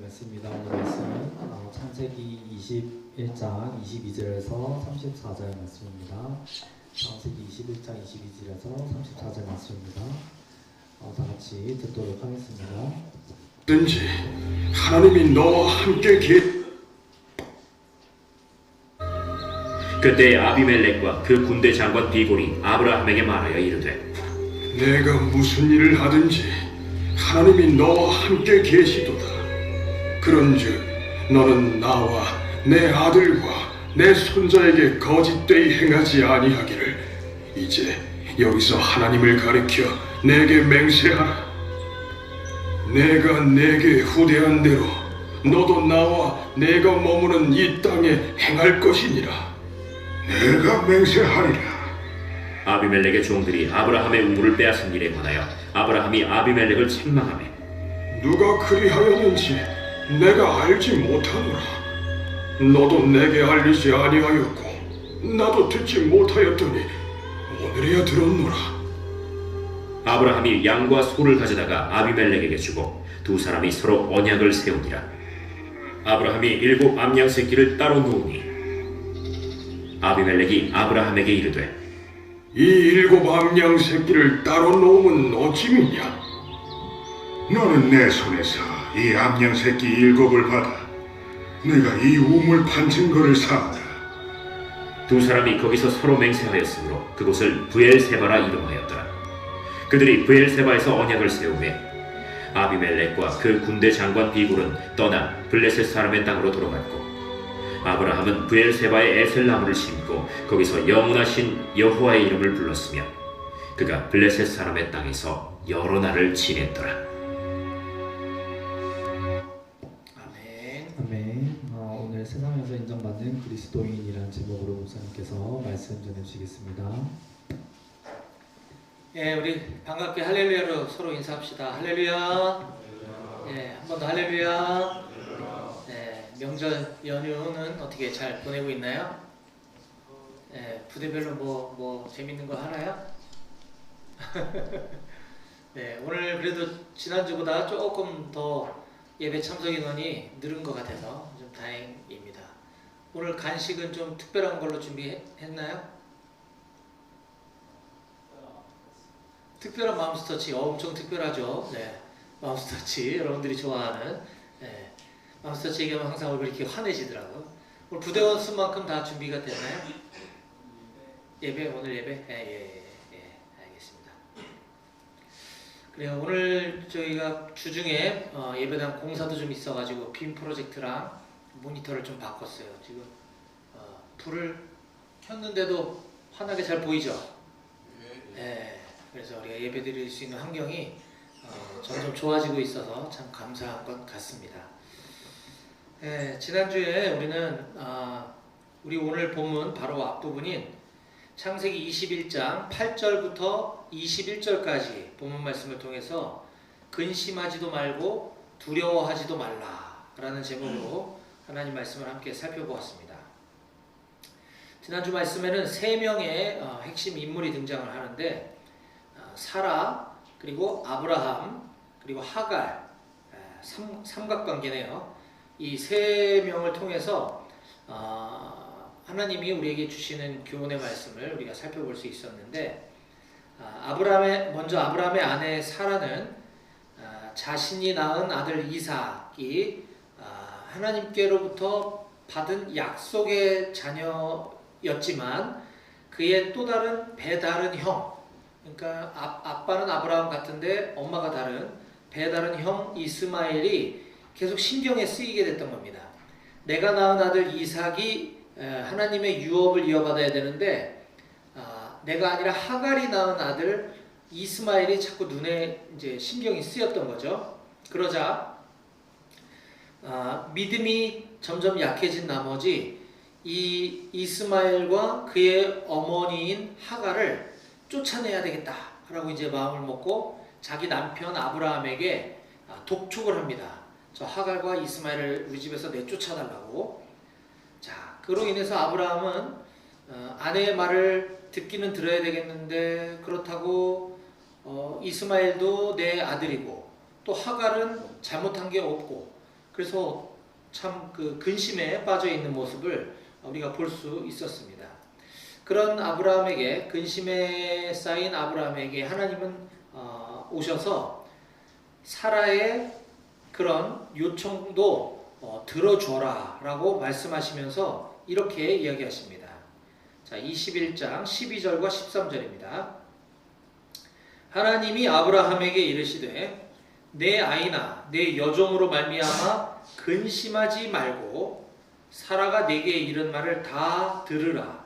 말씀입니다. 오늘 말씀은 창세기 21장 22절에서 34절 말씀입니다. 창세기 21장 22절에서 34절 말씀입니다. 다 같이 듣도록 하겠습니다. 든지 하나님이 너와 함께 그때 아비멜렉과 그 군대 장관 비골이 아브라함에게 말하여 이르되 내가 무슨 일을 하든지 하나님이 너와 함께 계시도다. 그런즉 너는 나와 내 아들과 내 손자에게 거짓되이 행하지 아니하기를 이제 여기서 하나님을 가리켜 내게 맹세하라. 내가 내게 후대한 대로 너도 나와 내가 머무는 이 땅에 행할 것이니라. 내가 맹세하리라. 아비멜렉의 종들이 아브라함의 우물을 빼앗은 일에 관하여 아브라함이 아비멜렉을 책망하매 누가 그리하였는지 내가 알지 못하노라. 너도 내게 알리지 아니하였고 나도 듣지 못하였더니 오늘에야 들었노라. 아브라함이 양과 소를 가져다가 아비멜렉에게 주고 두 사람이 서로 언약을 세우니라. 아브라함이 7 암양 새끼를 따로 놓으니 아비멜렉이 아브라함에게 이르되 이 7 암양 새끼를 따로 놓으면 어찌미냐? 너는 내 손에서 이 암양 새끼 7을 받아 내가 이 우물 판 증거를 삼으라. 두 사람이 거기서 서로 맹세하였으므로 그곳을 브엘세바라 이름하였더라. 그들이 브엘세바에서 언약을 세우매 아비멜렉과 그 군대 장관 비굴은 떠나 블레셋 사람의 땅으로 돌아갔고 아브라함은 브엘세바에 에셀나무를 심고 거기서 영원하신 여호와의 이름을 불렀으며 그가 블레셋 사람의 땅에서 여러 날을 지냈더라. 아멘. 아멘. 오늘 세상에서 인정받는 그리스도인이라는 제목으로 목사님께서 말씀 전해주시겠습니다. 예, 우리 반갑게 할렐루야로 서로 인사합시다. 할렐루야. 예, 한 번 더 할렐루야. 예, 명절 연휴는 어떻게 잘 보내고 있나요? 예, 부대별로 뭐 재밌는 거 하나요? 네, 오늘 그래도 지난주보다 조금 더 예배 참석 인원이 늘은 것 같아서 좀 다행입니다. 오늘 간식은 좀 특별한 걸로 준비했나요? 특별한 맘스터치, 엄청 특별하죠. 네, 맘스터치 여러분들이 좋아하는 네, 맘스터치 얘기하면 항상 얼굴이 이렇게 환해지더라고요. 오늘 부대원 수만큼 다 준비가 됐나요? 예배, 오늘 예배? 예, 알겠습니다. 그래요. 오늘 저희가 주중에 예배당 공사도 좀 있어가지고 빔 프로젝트랑 모니터를 좀 바꿨어요. 지금 불을 켰는데도 환하게 잘 보이죠? 네. 그래서 우리가 예배드릴 수 있는 환경이 점점 좋아지고 있어서 참 감사한 것 같습니다. 네, 지난주에 우리는 우리 오늘 본문 바로 앞부분인 창세기 21장 8절부터 21절까지 본문 말씀을 통해서 근심하지도 말고 두려워하지도 말라 라는 제목으로 하나님 말씀을 함께 살펴보았습니다. 지난주 말씀에는 3명의 핵심 인물이 등장을 하는데 사라, 그리고 아브라함, 그리고 하갈, 삼각관계네요. 이 3명을 통해서 하나님이 우리에게 주시는 교훈의 말씀을 우리가 살펴볼 수 있었는데 먼저 아브라함의 아내 사라는 자신이 낳은 아들 이삭이 하나님께로부터 받은 약속의 자녀였지만 그의 또 다른 배다른 형, 그러니까 아빠는 아브라함 같은데 엄마가 다른 배다른 형 이스마엘이 계속 신경에 쓰이게 됐던 겁니다. 내가 낳은 아들 이삭이 하나님의 유업을 이어받아야 되는데 내가 아니라 하갈이 낳은 아들 이스마엘이 자꾸 눈에 이제 신경이 쓰였던 거죠. 그러자 믿음이 점점 약해진 나머지 이 이스마엘과 그의 어머니인 하갈을 쫓아내야 되겠다라고 이제 마음을 먹고 자기 남편 아브라함에게 독촉을 합니다. 저 하갈과 이스마엘을 우리 집에서 내쫓아달라고. 자, 그로 인해서 아브라함은 아내의 말을 듣기는 들어야 되겠는데 그렇다고 이스마엘도 내 아들이고 또 하갈은 잘못한 게 없고 그래서 참 그 근심에 빠져 있는 모습을 우리가 볼 수 있었습니다. 그런 아브라함에게, 근심에 쌓인 아브라함에게 하나님은 오셔서 사라의 그런 요청도 들어줘라 라고 말씀하시면서 이렇게 이야기하십니다. 자, 21장 12절과 13절입니다. 하나님이 아브라함에게 이르시되 내 아이나 내 여종으로 말미암아 근심하지 말고 사라가 네게 이른 말을 다 들으라.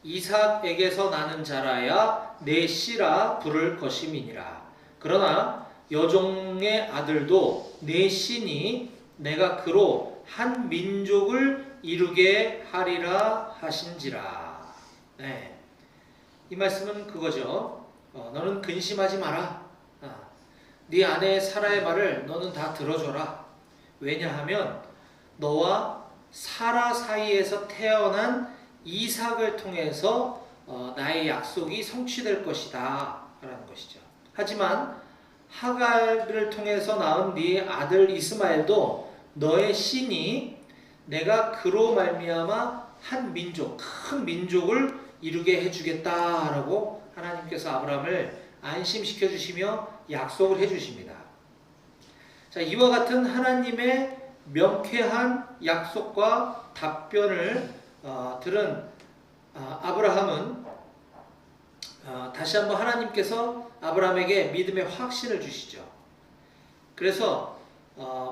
이삭에게서 나는 자라야 내 씨라 부를 것임이니라. 그러나 여종의 아들도 내 씨니 내가 그로 한 민족을 이루게 하리라 하신지라. 네. 이 말씀은 그거죠. 너는 근심하지 마라. 네 아내 사라의 말을 너는 다 들어줘라. 왜냐하면 너와 사라 사이에서 태어난 이삭을 통해서 나의 약속이 성취될 것이다 라는 것이죠. 하지만 하갈을 통해서 낳은 네 아들 이스마엘도 너의 씨니 내가 그로 말미암아 한 민족, 큰 민족을 이루게 해주겠다라고 하나님께서 아브라함을 안심시켜 주시며 약속을 해주십니다. 자, 이와 같은 하나님의 명쾌한 약속과 답변을 들은 아브라함은 다시 한번 하나님께서 아브라함에게 믿음의 확신을 주시죠. 그래서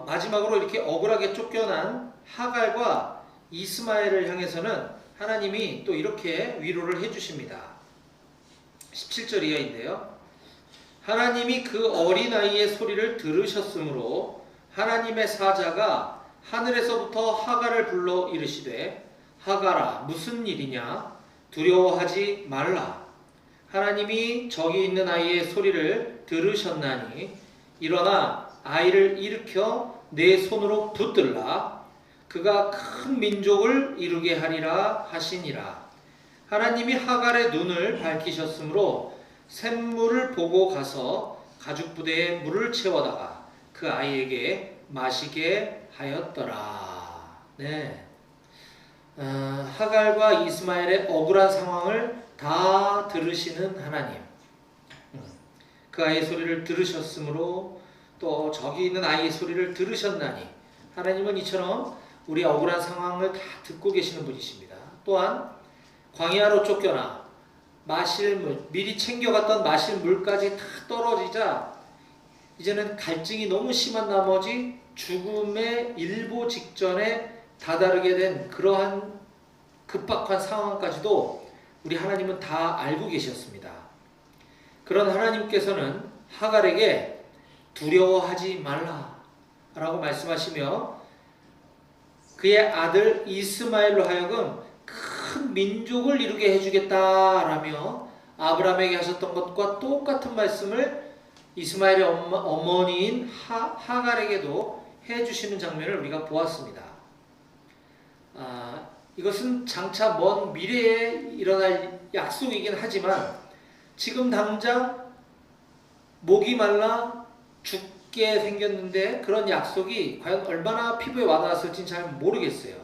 마지막으로 이렇게 억울하게 쫓겨난 하갈과 이스마엘을 향해서는 하나님이 또 이렇게 위로를 해주십니다. 17절 이하인데요. 하나님이 그 어린아이의 소리를 들으셨으므로 하나님의 사자가 하늘에서부터 하갈을 불러 이르시되 하갈아 무슨 일이냐 두려워하지 말라. 하나님이 저기 있는 아이의 소리를 들으셨나니 일어나 아이를 일으켜 내 손으로 붙들라. 그가 큰 민족을 이루게 하리라 하시니라. 하나님이 하갈의 눈을 밝히셨으므로 샘물을 보고 가서 가죽부대에 물을 채워다가 그 아이에게 마시게 하였더라. 네. 하갈과 이스마엘의 억울한 상황을 다 들으시는 하나님. 그 아이의 소리를 들으셨으므로 또 저기 있는 아이의 소리를 들으셨나니 하나님은 이처럼 우리 억울한 상황을 다 듣고 계시는 분이십니다. 또한 광야로 쫓겨나 마실 물, 미리 챙겨갔던 마실 물까지 다 떨어지자 이제는 갈증이 너무 심한 나머지 죽음의 일보 직전에 다다르게 된 그러한 급박한 상황까지도 우리 하나님은 다 알고 계셨습니다. 그런 하나님께서는 하갈에게 두려워하지 말라 라고 말씀하시며 그의 아들 이스마엘로 하여금 큰 민족을 이루게 해주겠다라며 아브라함에게 하셨던 것과 똑같은 말씀을 이스마엘의 어머니인 하갈에게도 해주시는 장면을 우리가 보았습니다. 이것은 장차 먼 미래에 일어날 약속이긴 하지만 지금 당장 목이 말라 죽게 생겼는데 그런 약속이 과연 얼마나 피부에 와닿았을지는 잘 모르겠어요.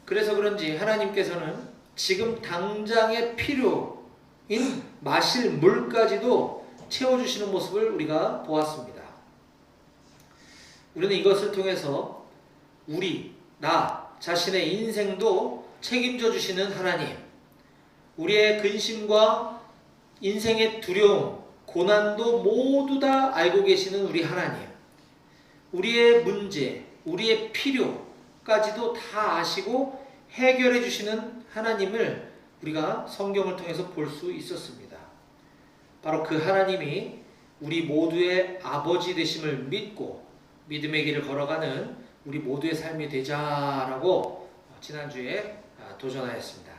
그래서 그런지 하나님께서는 지금 당장의 필요인 마실 물까지도 채워주시는 모습을 우리가 보았습니다. 우리는 이것을 통해서 나 자신의 인생도 책임져 주시는 하나님, 우리의 근심과 인생의 두려움, 고난도 모두 다 알고 계시는 우리 하나님, 우리의 문제, 우리의 필요까지도 다 아시고 해결해 주시는 하나님을 우리가 성경을 통해서 볼 수 있었습니다. 바로 그 하나님이 우리 모두의 아버지 되심을 믿고 믿음의 길을 걸어가는 우리 모두의 삶이 되자라고 지난주에 도전하였습니다.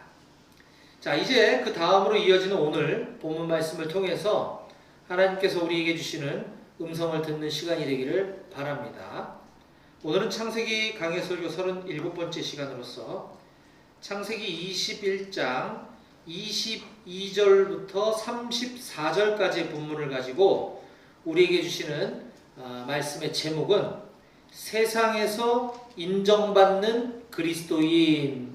자, 이제 그 다음으로 이어지는 오늘 본문 말씀을 통해서 하나님께서 우리에게 주시는 음성을 듣는 시간이 되기를 바랍니다. 오늘은 창세기 강해 설교 37번째 시간으로서 창세기 21장 22절부터 34절까지의 본문을 가지고 우리에게 주시는 말씀의 제목은 세상에서 인정받는 그리스도인입니다.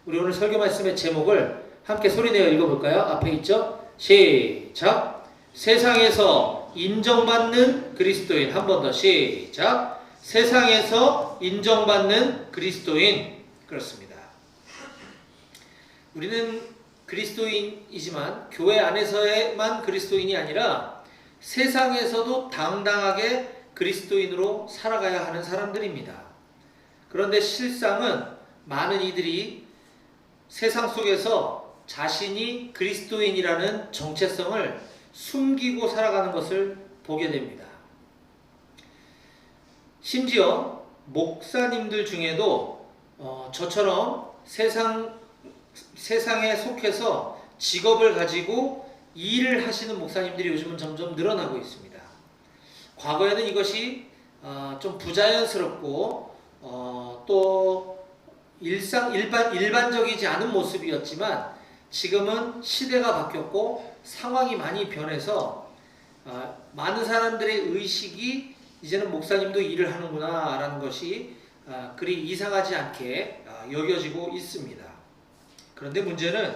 우리 오늘 설교 말씀의 제목을 함께 소리내어 읽어볼까요? 앞에 있죠? 시작! 세상에서 인정받는 그리스도인. 한 번 더 시작! 세상에서 인정받는 그리스도인. 그렇습니다. 우리는 그리스도인이지만 교회 안에서만 그리스도인이 아니라 세상에서도 당당하게 그리스도인으로 살아가야 하는 사람들입니다. 그런데 실상은 많은 이들이 세상 속에서 자신이 그리스도인이라는 정체성을 숨기고 살아가는 것을 보게 됩니다. 심지어 목사님들 중에도 저처럼 세상에 속해서 직업을 가지고 일을 하시는 목사님들이 요즘은 점점 늘어나고 있습니다. 과거에는 이것이 좀 부자연스럽고 또 일반적이지 않은 모습이었지만 지금은 시대가 바뀌었고 상황이 많이 변해서 많은 사람들의 의식이 이제는 목사님도 일을 하는구나 라는 것이 그리 이상하지 않게 여겨지고 있습니다. 그런데 문제는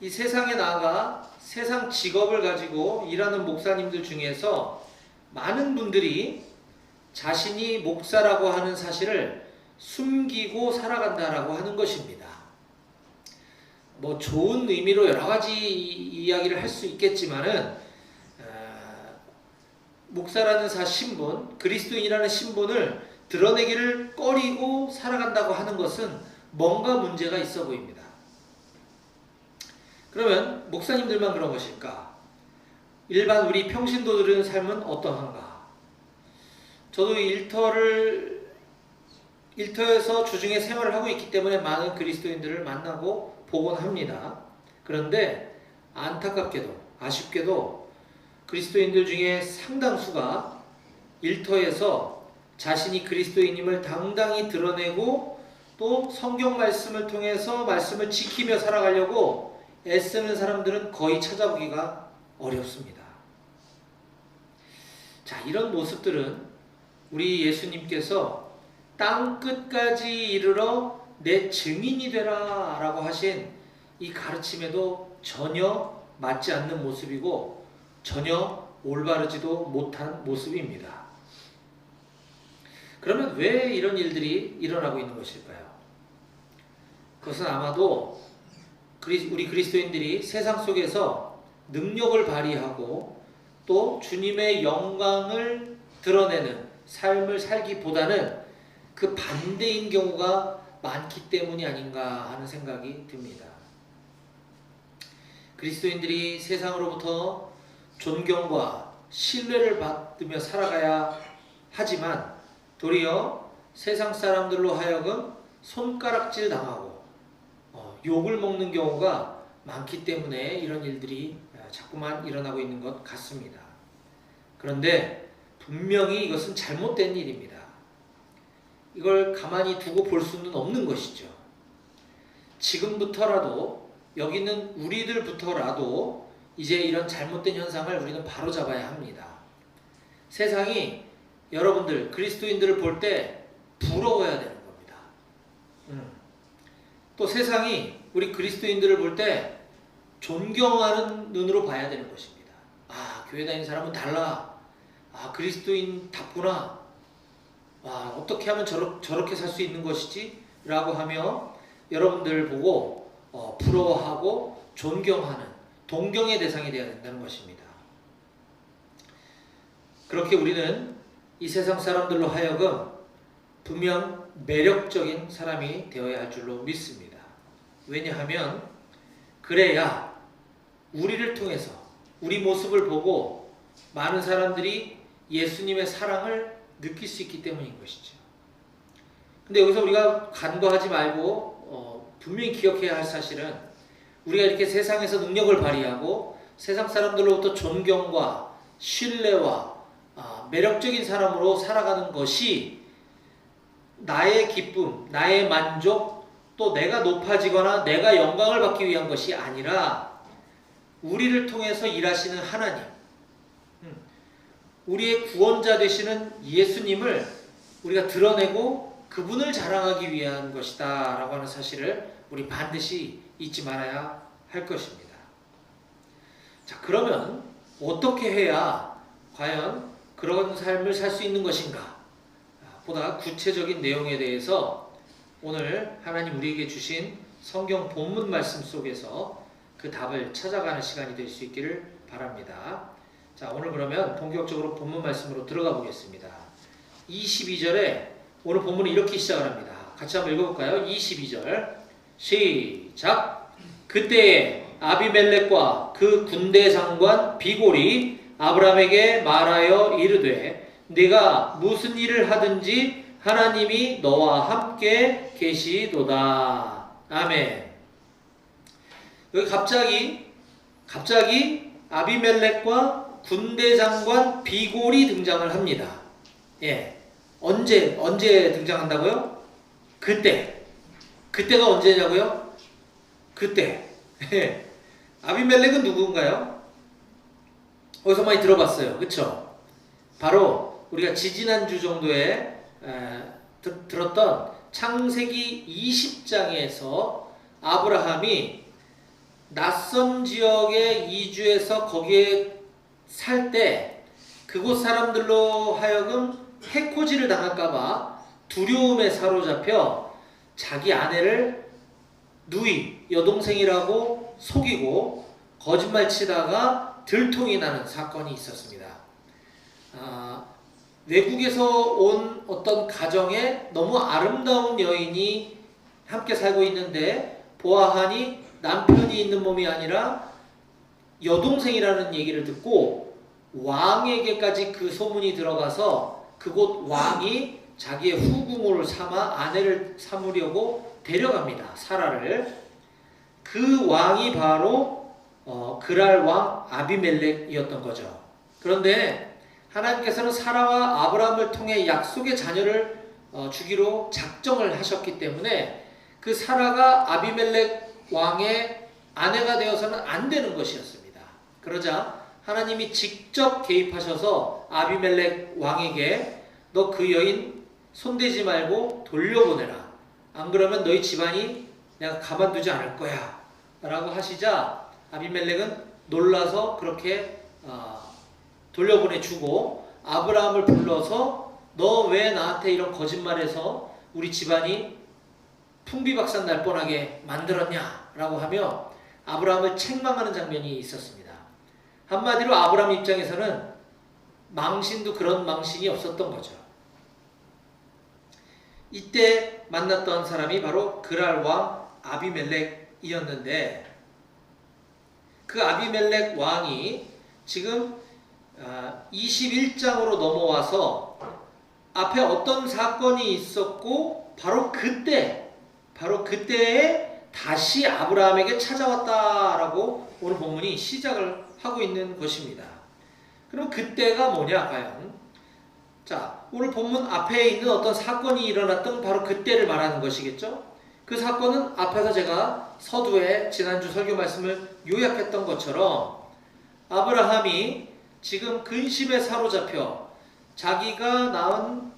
이 세상에 나아가 세상 직업을 가지고 일하는 목사님들 중에서 많은 분들이 자신이 목사라고 하는 사실을 숨기고 살아간다라고 하는 것입니다. 뭐 좋은 의미로 여러 가지 이야기를 할 수 있겠지만은 목사라는 신분, 그리스도인이라는 신분을 드러내기를 꺼리고 살아간다고 하는 것은 뭔가 문제가 있어 보입니다. 그러면 목사님들만 그런 것일까? 일반 우리 평신도들의 삶은 어떠한가? 저도 일터에서 주중에 생활을 하고 있기 때문에 많은 그리스도인들을 만나고 보곤 합니다. 그런데 안타깝게도 아쉽게도 그리스도인들 중에 상당수가 일터에서 자신이 그리스도인임을 당당히 드러내고 또 성경 말씀을 통해서 말씀을 지키며 살아가려고 애쓰는 사람들은 거의 찾아보기가 어렵습니다. 자, 이런 모습들은 우리 예수님께서 땅 끝까지 이르러 내 증인이 되라 라고 하신 이 가르침에도 전혀 맞지 않는 모습이고 전혀 올바르지도 못한 모습입니다. 그러면 왜 이런 일들이 일어나고 있는 것일까요? 그것은 아마도 우리 그리스도인들이 세상 속에서 능력을 발휘하고 또 주님의 영광을 드러내는 삶을 살기보다는 그 반대인 경우가 많기 때문이 아닌가 하는 생각이 듭니다. 그리스도인들이 세상으로부터 존경과 신뢰를 받으며 살아가야 하지만 도리어 세상 사람들로 하여금 손가락질 당하고 욕을 먹는 경우가 많기 때문에 이런 일들이 자꾸만 일어나고 있는 것 같습니다. 그런데 분명히 이것은 잘못된 일입니다. 이걸 가만히 두고 볼 수는 없는 것이죠. 지금부터라도 여기 있는 우리들부터라도 이제 이런 잘못된 현상을 우리는 바로잡아야 합니다. 세상이 여러분들 그리스도인들을 볼 때 부러워야 되는 겁니다. 또 세상이 우리 그리스도인들을 볼 때 존경하는 눈으로 봐야 되는 것입니다. 아, 교회 다니는 사람은 달라. 아, 그리스도인답구나. 와, 어떻게 하면 저렇게 살 수 있는 것이지? 라고 하며 여러분들 보고 부러워하고 존경하는 동경의 대상이 되어야 된다는 것입니다. 그렇게 우리는 이 세상 사람들로 하여금 분명 매력적인 사람이 되어야 할 줄로 믿습니다. 왜냐하면 그래야 우리를 통해서 우리 모습을 보고 많은 사람들이 예수님의 사랑을 느낄 수 있기 때문인 것이죠. 근데 여기서 우리가 간과하지 말고 분명히 기억해야 할 사실은 우리가 이렇게 세상에서 능력을 발휘하고 세상 사람들로부터 존경과 신뢰와 매력적인 사람으로 살아가는 것이 나의 기쁨, 나의 만족, 또 내가 높아지거나 내가 영광을 받기 위한 것이 아니라 우리를 통해서 일하시는 하나님, 우리의 구원자 되시는 예수님을 우리가 드러내고 그분을 자랑하기 위한 것이다 라고 하는 사실을 우리 반드시 잊지 말아야 할 것입니다. 자, 그러면 어떻게 해야 과연 그런 삶을 살 수 있는 것인가? 보다 구체적인 내용에 대해서 오늘 하나님 우리에게 주신 성경 본문 말씀 속에서 그 답을 찾아가는 시간이 될 수 있기를 바랍니다. 자, 오늘 그러면 본격적으로 본문 말씀으로 들어가 보겠습니다. 22절에 오늘 본문은 이렇게 시작을 합니다. 같이 한번 읽어볼까요? 22절 시작. 그때에 아비멜렉과 그 군대 장관 비골이 아브라함에게 말하여 이르되 네가 무슨 일을 하든지 하나님이 너와 함께 계시도다. 아멘. 여기 갑자기 아비멜렉과 군대 장관 비골이 등장을 합니다. 예. 언제 등장한다고요? 그때가 언제냐고요? 그때. 예. 아비멜렉은 누군가요? 어디서 많이 들어봤어요. 그쵸? 바로 우리가 지지난주 정도에 들었던 창세기 20장에서 아브라함이 낯선 지역에 이주해서 거기에 살 때 그곳 사람들로 하여금 해코지를 당할까봐 두려움에 사로잡혀 자기 아내를 누이, 여동생이라고 속이고 거짓말 치다가 들통이 나는 사건이 있었습니다. 외국에서 온 어떤 가정에 너무 아름다운 여인이 함께 살고 있는데 보아하니 남편이 있는 몸이 아니라 여동생이라는 얘기를 듣고 왕에게까지 그 소문이 들어가서 그곳 왕이 자기의 후궁으로 삼아 아내를 삼으려고 데려갑니다. 사라를. 그 왕이 바로 그랄 왕 아비멜렉이었던 거죠. 그런데 하나님께서는 사라와 아브라함을 통해 약속의 자녀를 주기로 작정을 하셨기 때문에 그 사라가 아비멜렉 왕의 아내가 되어서는 안 되는 것이었습니다. 그러자 하나님이 직접 개입하셔서 아비멜렉 왕에게 너 그 여인 손대지 말고 돌려보내라. 안 그러면 너희 집안이 내가 가만두지 않을 거야 라고 하시자 아비멜렉은 놀라서 그렇게 돌려보내주고 아브라함을 불러서 너 왜 나한테 이런 거짓말해서 우리 집안이 풍비박산 날 뻔하게 만들었냐 라고 하며 아브라함을 책망하는 장면이 있었습니다. 한마디로 아브라함 입장에서는 망신도 그런 망신이 없었던 거죠. 이때 만났던 사람이 바로 그랄 왕 아비멜렉이었는데 그 아비멜렉 왕이 지금 21장으로 넘어와서 앞에 어떤 사건이 있었고 바로 그때에 다시 아브라함에게 찾아왔다라고 오늘 본문이 시작을 하고 있는 것입니다. 그럼 그때가 뭐냐 과연? 자, 오늘 본문 앞에 있는 어떤 사건이 일어났던 바로 그때를 말하는 것이겠죠? 그 사건은 앞에서 제가 서두에 지난주 설교 말씀을 요약했던 것처럼 아브라함이 지금 근심에 사로잡혀 자기가 낳은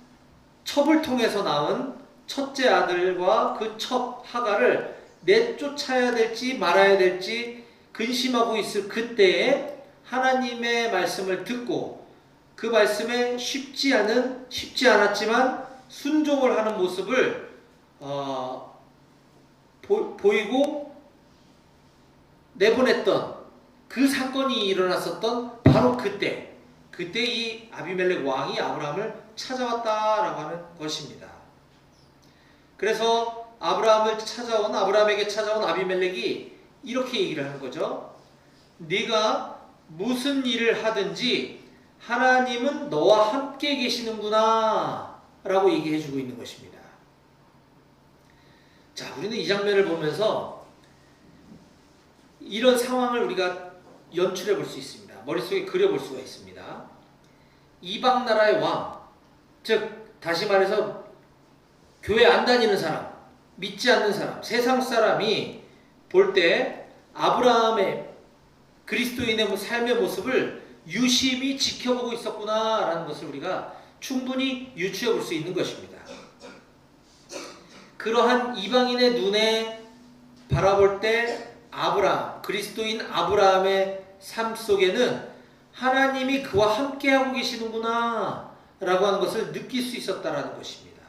첩을 통해서 낳은 첫째 아들과 그 첩 하가를 내쫓아야 될지 말아야 될지 근심하고 있을 그때에 하나님의 말씀을 듣고 그 말씀에 쉽지 않았지만 순종을 하는 모습을 보이고 내보냈던 그 사건이 일어났었던 바로 그때 이 아비멜렉 왕이 아브라함을 찾아왔다라고 하는 것입니다. 그래서 아브라함에게 찾아온 아비멜렉이 이렇게 얘기를 하는 거죠. 네가 무슨 일을 하든지 하나님은 너와 함께 계시는구나 라고 얘기해 주고 있는 것입니다. 자, 우리는 이 장면을 보면서 이런 상황을 우리가 연출해 볼 수 있습니다. 머릿속에 그려볼 수가 있습니다. 이방 나라의 왕, 즉 다시 말해서 교회 안 다니는 사람, 믿지 않는 사람, 세상 사람이 볼 때 아브라함의 그리스도인의 삶의 모습을 유심히 지켜보고 있었구나라는 것을 우리가 충분히 유추해 볼 수 있는 것입니다. 그러한 이방인의 눈에 바라볼 때 아브라함, 그리스도인 아브라함의 삶 속에는 하나님이 그와 함께하고 계시는구나 라고 하는 것을 느낄 수 있었다라는 것입니다.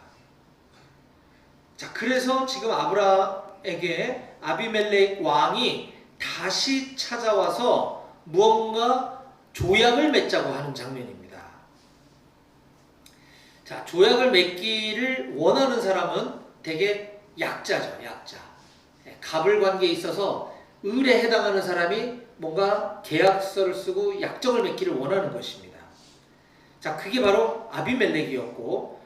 자, 그래서 지금 아브라함에게 아비멜렉 왕이 다시 찾아와서 무언가 조약을 맺자고 하는 장면입니다. 자, 조약을 맺기를 원하는 사람은 되게 약자죠, 약자. 갑을 관계에 있어서 을에 해당하는 사람이 뭔가 계약서를 쓰고 약정을 맺기를 원하는 것입니다. 자, 그게 바로 아비멜렉이었고,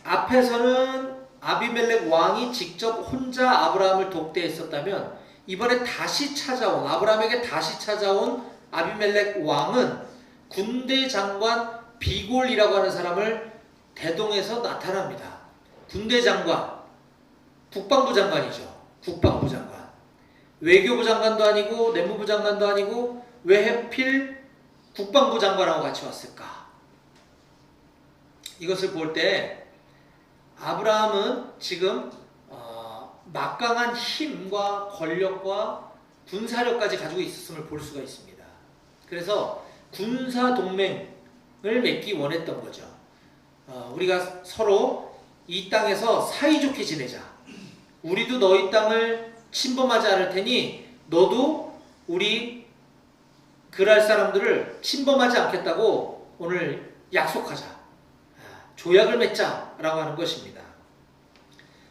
앞에서는 아비멜렉 왕이 직접 혼자 아브라함을 독대했었다면 이번에 다시 찾아온, 아브라함에게 다시 찾아온 아비멜렉 왕은 군대 장관 비골이라고 하는 사람을 대동해서 나타납니다. 군대 장관, 국방부 장관이죠. 국방부 장관. 외교부 장관도 아니고 내무부 장관도 아니고 왜 하필 국방부 장관하고 같이 왔을까? 이것을 볼 때 아브라함은 지금 막강한 힘과 권력과 군사력까지 가지고 있었음을 볼 수가 있습니다. 그래서 군사 동맹을 맺기 원했던 거죠. 우리가 서로 이 땅에서 사이좋게 지내자. 우리도 너희 땅을 침범하지 않을 테니 너도 우리 그랄 사람들을 침범하지 않겠다고 오늘 약속하자. 조약을 맺자라고 하는 것입니다.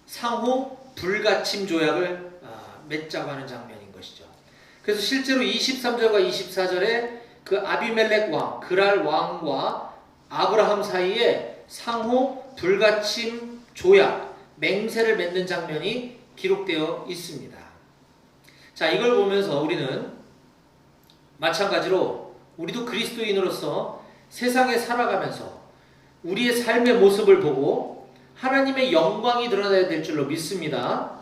상호 불가침 조약을 맺자고 하는 장면인 것이죠. 그래서 실제로 23절과 24절에 그 아비멜렉 왕, 그랄 왕과 아브라함 사이에 상호 불가침 조약, 맹세를 맺는 장면이 기록되어 있습니다. 자, 이걸 보면서 우리는 마찬가지로 우리도 그리스도인으로서 세상에 살아가면서 우리의 삶의 모습을 보고 하나님의 영광이 드러나야 될 줄로 믿습니다.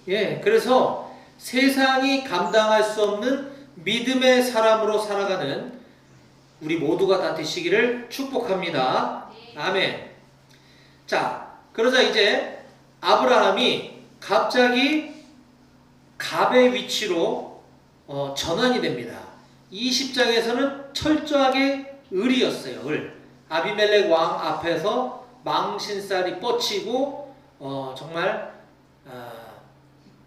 예, 그래서 세상이 감당할 수 없는 믿음의 사람으로 살아가는 우리 모두가 다 되시기를 축복합니다. 아멘. 자, 그러자 이제 아브라함이 갑자기 갑의 위치로 전환이 됩니다. 20장에서는 철저하게 을이었어요. 을. 아비멜렉 왕 앞에서 망신살이 뻗치고 정말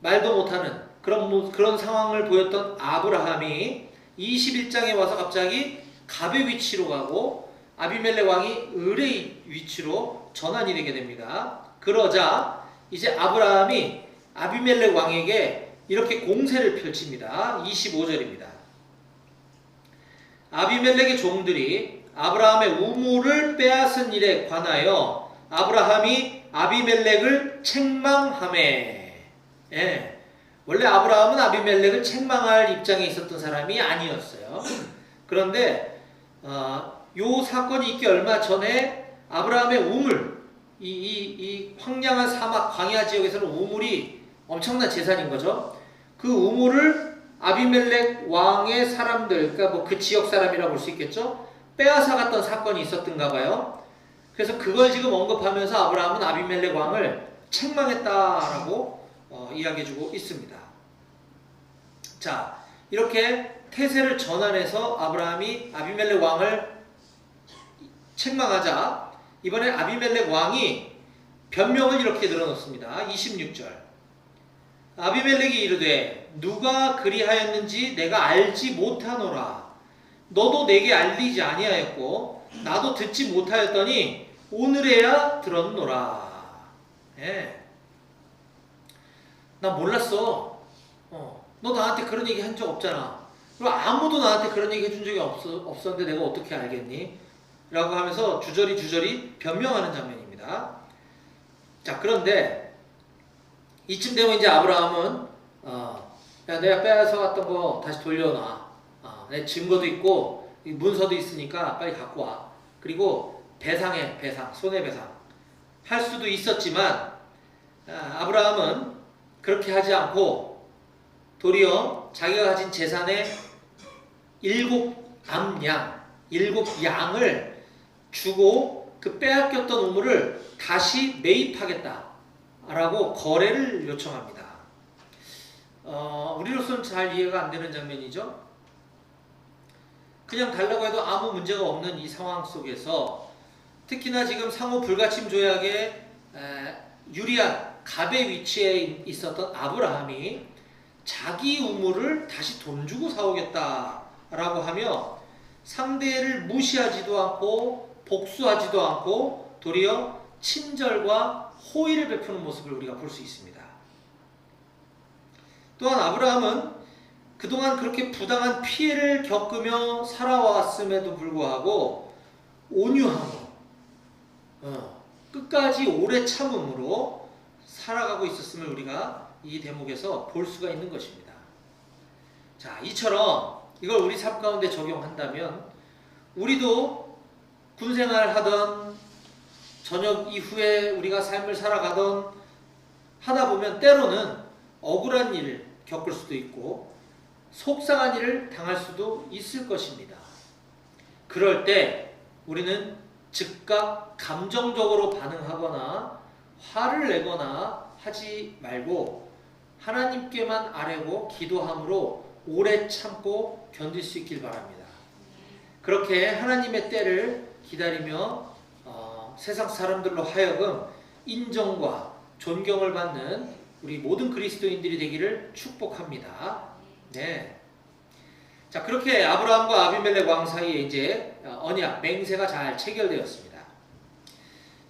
말도 못하는 그런 상황을 보였던 아브라함이 21장에 와서 갑자기 갑의 위치로 가고 아비멜렉 왕이 을의 위치로 전환이 되게 됩니다. 그러자 이제 아브라함이 아비멜렉 왕에게 이렇게 공세를 펼칩니다. 25절입니다. 아비멜렉의 종들이 아브라함의 우물을 빼앗은 일에 관하여 아브라함이 아비멜렉을 책망하매. 예. 원래 아브라함은 아비멜렉을 책망할 입장에 있었던 사람이 아니었어요. 그런데 요 사건이 있기 얼마 전에 아브라함의 우물, 이 황량한 사막 광야 지역에서는 우물이 엄청난 재산인 거죠. 그 우물을 아비멜렉 왕의 사람들, 그러니까 뭐 그 지역 사람이라고 볼 수 있겠죠. 빼앗아 갔던 사건이 있었던가 봐요. 그래서 그걸 지금 언급하면서 아브라함은 아비멜렉 왕을 책망했다라고 이야기해주고 있습니다. 자, 이렇게 태세를 전환해서 아브라함이 아비멜렉 왕을 책망하자 이번에 아비멜렉 왕이 변명을 이렇게 늘어놓습니다. 26절. 아비멜렉이 이르되 누가 그리하였는지 내가 알지 못하노라. 너도 내게 알리지 아니하였고 나도 듣지 못하였더니 오늘에야 들었노라. 예. 나 몰랐어. 너 나한테 그런 얘기 한 적 없잖아. 그리고 아무도 나한테 그런 얘기 해준 적이 없었는데 내가 어떻게 알겠니? 라고 하면서 주저리 변명하는 장면입니다. 자, 그런데 이쯤 되면 이제 아브라함은 야, 내가 빼앗아 갔던 거 다시 돌려놔. 내 증거도 있고 문서도 있으니까 빨리 갖고 와. 그리고 배상해. 배상. 손해배상. 할 수도 있었지만 아브라함은 그렇게 하지 않고 도리어 자기가 가진 재산의 일곱 암양, 일곱 양을 주고 그 빼앗겼던 우물을 다시 매입하겠다라고 거래를 요청합니다. 우리로서는 잘 이해가 안 되는 장면이죠. 그냥 달라고 해도 아무 문제가 없는 이 상황 속에서 특히나 지금 상호 불가침 조약에 유리한 갑의 위치에 있었던 아브라함이 자기 우물을 다시 돈 주고 사오겠다라고 하며 상대를 무시하지도 않고 복수하지도 않고 도리어 친절과 호의를 베푸는 모습을 우리가 볼 수 있습니다. 또한 아브라함은 그동안 그렇게 부당한 피해를 겪으며 살아왔음에도 불구하고 온유함으로 끝까지 오래 참음으로 살아가고 있었음을 우리가 이 대목에서 볼 수가 있는 것입니다. 자, 이처럼 이걸 우리 삶 가운데 적용한다면 우리도 군생활 하던 저녁 이후에 우리가 삶을 살아가던 하다 보면 때로는 억울한 일을 겪을 수도 있고 속상한 일을 당할 수도 있을 것입니다. 그럴 때 우리는 즉각 감정적으로 반응하거나 화를 내거나 하지 말고 하나님께만 아뢰고 기도함으로 오래 참고 견딜 수 있길 바랍니다. 그렇게 하나님의 때를 기다리며 세상 사람들로 하여금 인정과 존경을 받는 우리 모든 그리스도인들이 되기를 축복합니다. 네. 자, 그렇게 아브라함과 아비멜렉 왕 사이에 이제 언약, 맹세가 잘 체결되었습니다.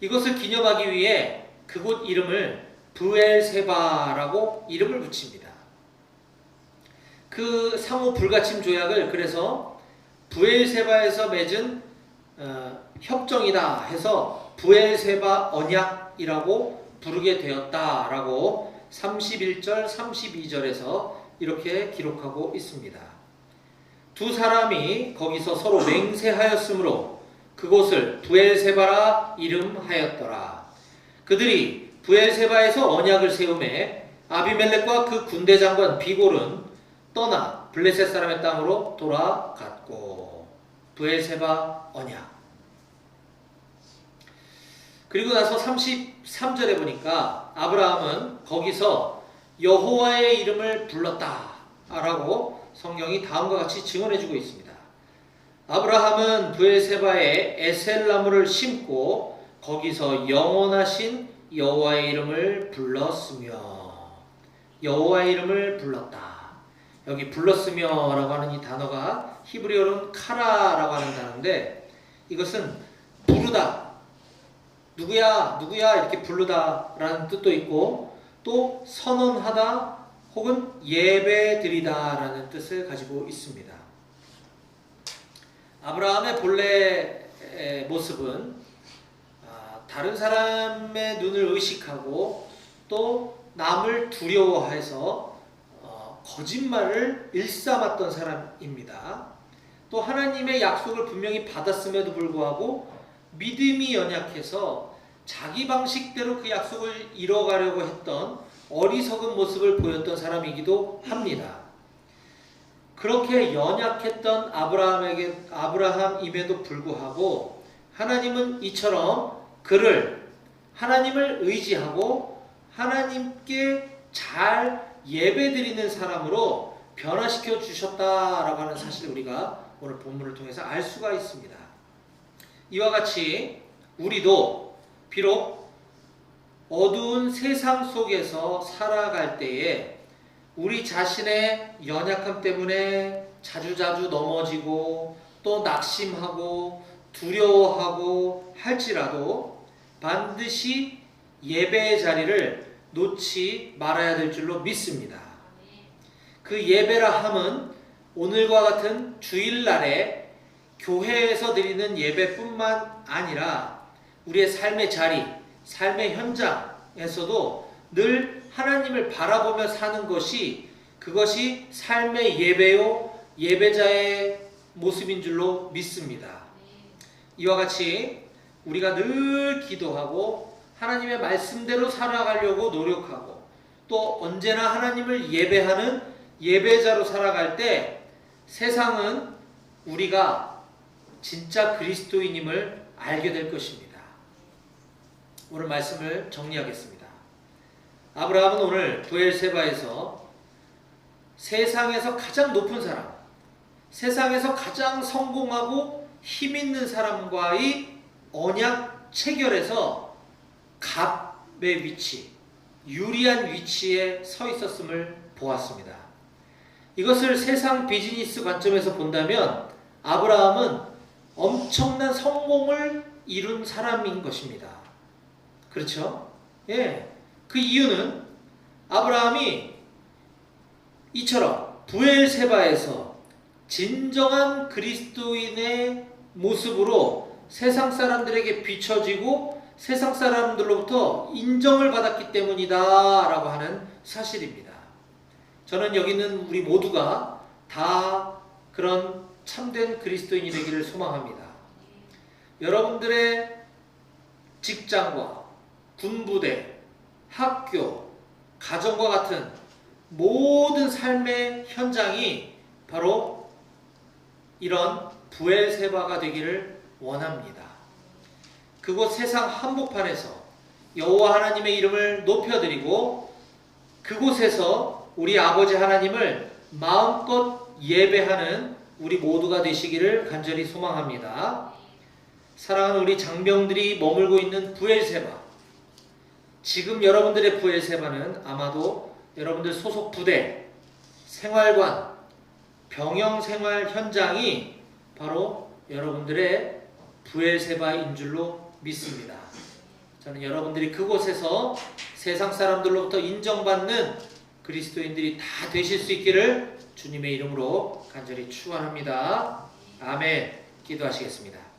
이것을 기념하기 위해 그곳 이름을 브엘세바라고 이름을 붙입니다. 그 상호 불가침 조약을 그래서 브엘세바에서 맺은 협정이다 해서 브엘세바 언약이라고 부르게 되었다라고 31절, 32절에서 이렇게 기록하고 있습니다. 두 사람이 거기서 서로 맹세하였으므로 그곳을 브엘세바라 이름하였더라. 그들이 브엘세바에서 언약을 세우매 아비멜렉과 그 군대 장관 비골은 떠나 블레셋 사람의 땅으로 돌아갔고. 브엘세바 언약. 그리고 나서 33절에 보니까 아브라함은 거기서 여호와의 이름을 불렀다라고 성경이 다음과 같이 증언해주고 있습니다. 아브라함은 브엘세바에 에셀나무를 심고 거기서 영원하신 여호와의 이름을 불렀으며. 여호와의 이름을 불렀다. 여기 불렀으며라고 하는 이 단어가 히브리어로는 카라라고 하는 단어인데 이것은 부르다, 누구야 이렇게 부르다라는 뜻도 있고 또 선언하다 혹은 예배드리다라는 뜻을 가지고 있습니다. 아브라함의 본래 모습은 다른 사람의 눈을 의식하고 또 남을 두려워해서 거짓말을 일삼았던 사람입니다. 또 하나님의 약속을 분명히 받았음에도 불구하고 믿음이 연약해서 자기 방식대로 그 약속을 이뤄가려고 했던 어리석은 모습을 보였던 사람이기도 합니다. 그렇게 연약했던 아브라함임에도 불구하고 하나님은 이처럼 그를 하나님을 의지하고 하나님께 잘 예배드리는 사람으로 변화시켜 주셨다라고 하는 사실을 우리가 오늘 본문을 통해서 알 수가 있습니다. 이와 같이 우리도 비록 어두운 세상 속에서 살아갈 때에 우리 자신의 연약함 때문에 자주자주 넘어지고 또 낙심하고 두려워하고 할지라도 반드시 예배의 자리를 놓지 말아야 될 줄로 믿습니다. 그 예배라 함은 오늘과 같은 주일날에 교회에서 드리는 예배뿐만 아니라 우리의 삶의 자리, 삶의 현장에서도 늘 하나님을 바라보며 사는 것이 그것이 삶의 예배요 예배자의 모습인 줄로 믿습니다. 이와 같이 우리가 늘 기도하고 하나님의 말씀대로 살아가려고 노력하고 또 언제나 하나님을 예배하는 예배자로 살아갈 때 세상은 우리가 진짜 그리스도인임을 알게 될 것입니다. 오늘 말씀을 정리하겠습니다. 아브라함은 오늘 브엘세바에서 세상에서 가장 높은 사람, 세상에서 가장 성공하고 힘 있는 사람과의 언약 체결에서 갑의 위치, 유리한 위치에 서 있었음을 보았습니다. 이것을 세상 비즈니스 관점에서 본다면 아브라함은 엄청난 성공을 이룬 사람인 것입니다. 그렇죠? 예. 그 이유는 아브라함이 이처럼 브엘세바에서 진정한 그리스도인의 모습으로 세상 사람들에게 비춰지고 세상 사람들로부터 인정을 받았기 때문이다 라고 하는 사실입니다. 저는 여기 있는 우리 모두가 다 그런 참된 그리스도인이 되기를 소망합니다. 여러분들의 직장과 군부대, 학교, 가정과 같은 모든 삶의 현장이 바로 이런 브엘세바가 되기를 원합니다. 그곳 세상 한복판에서 여호와 하나님의 이름을 높여드리고 그곳에서 우리 아버지 하나님을 마음껏 예배하는 우리 모두가 되시기를 간절히 소망합니다. 사랑하는 우리 장병들이 머물고 있는 브엘세바, 지금 여러분들의 브엘세바는 아마도 여러분들 소속 부대, 생활관, 병영생활 현장이 바로 여러분들의 브엘세바인 줄로 믿습니다. 저는 여러분들이 그곳에서 세상 사람들로부터 인정받는 그리스도인들이 다 되실 수 있기를 주님의 이름으로 간절히 축원합니다. 아멘. 기도하시겠습니다.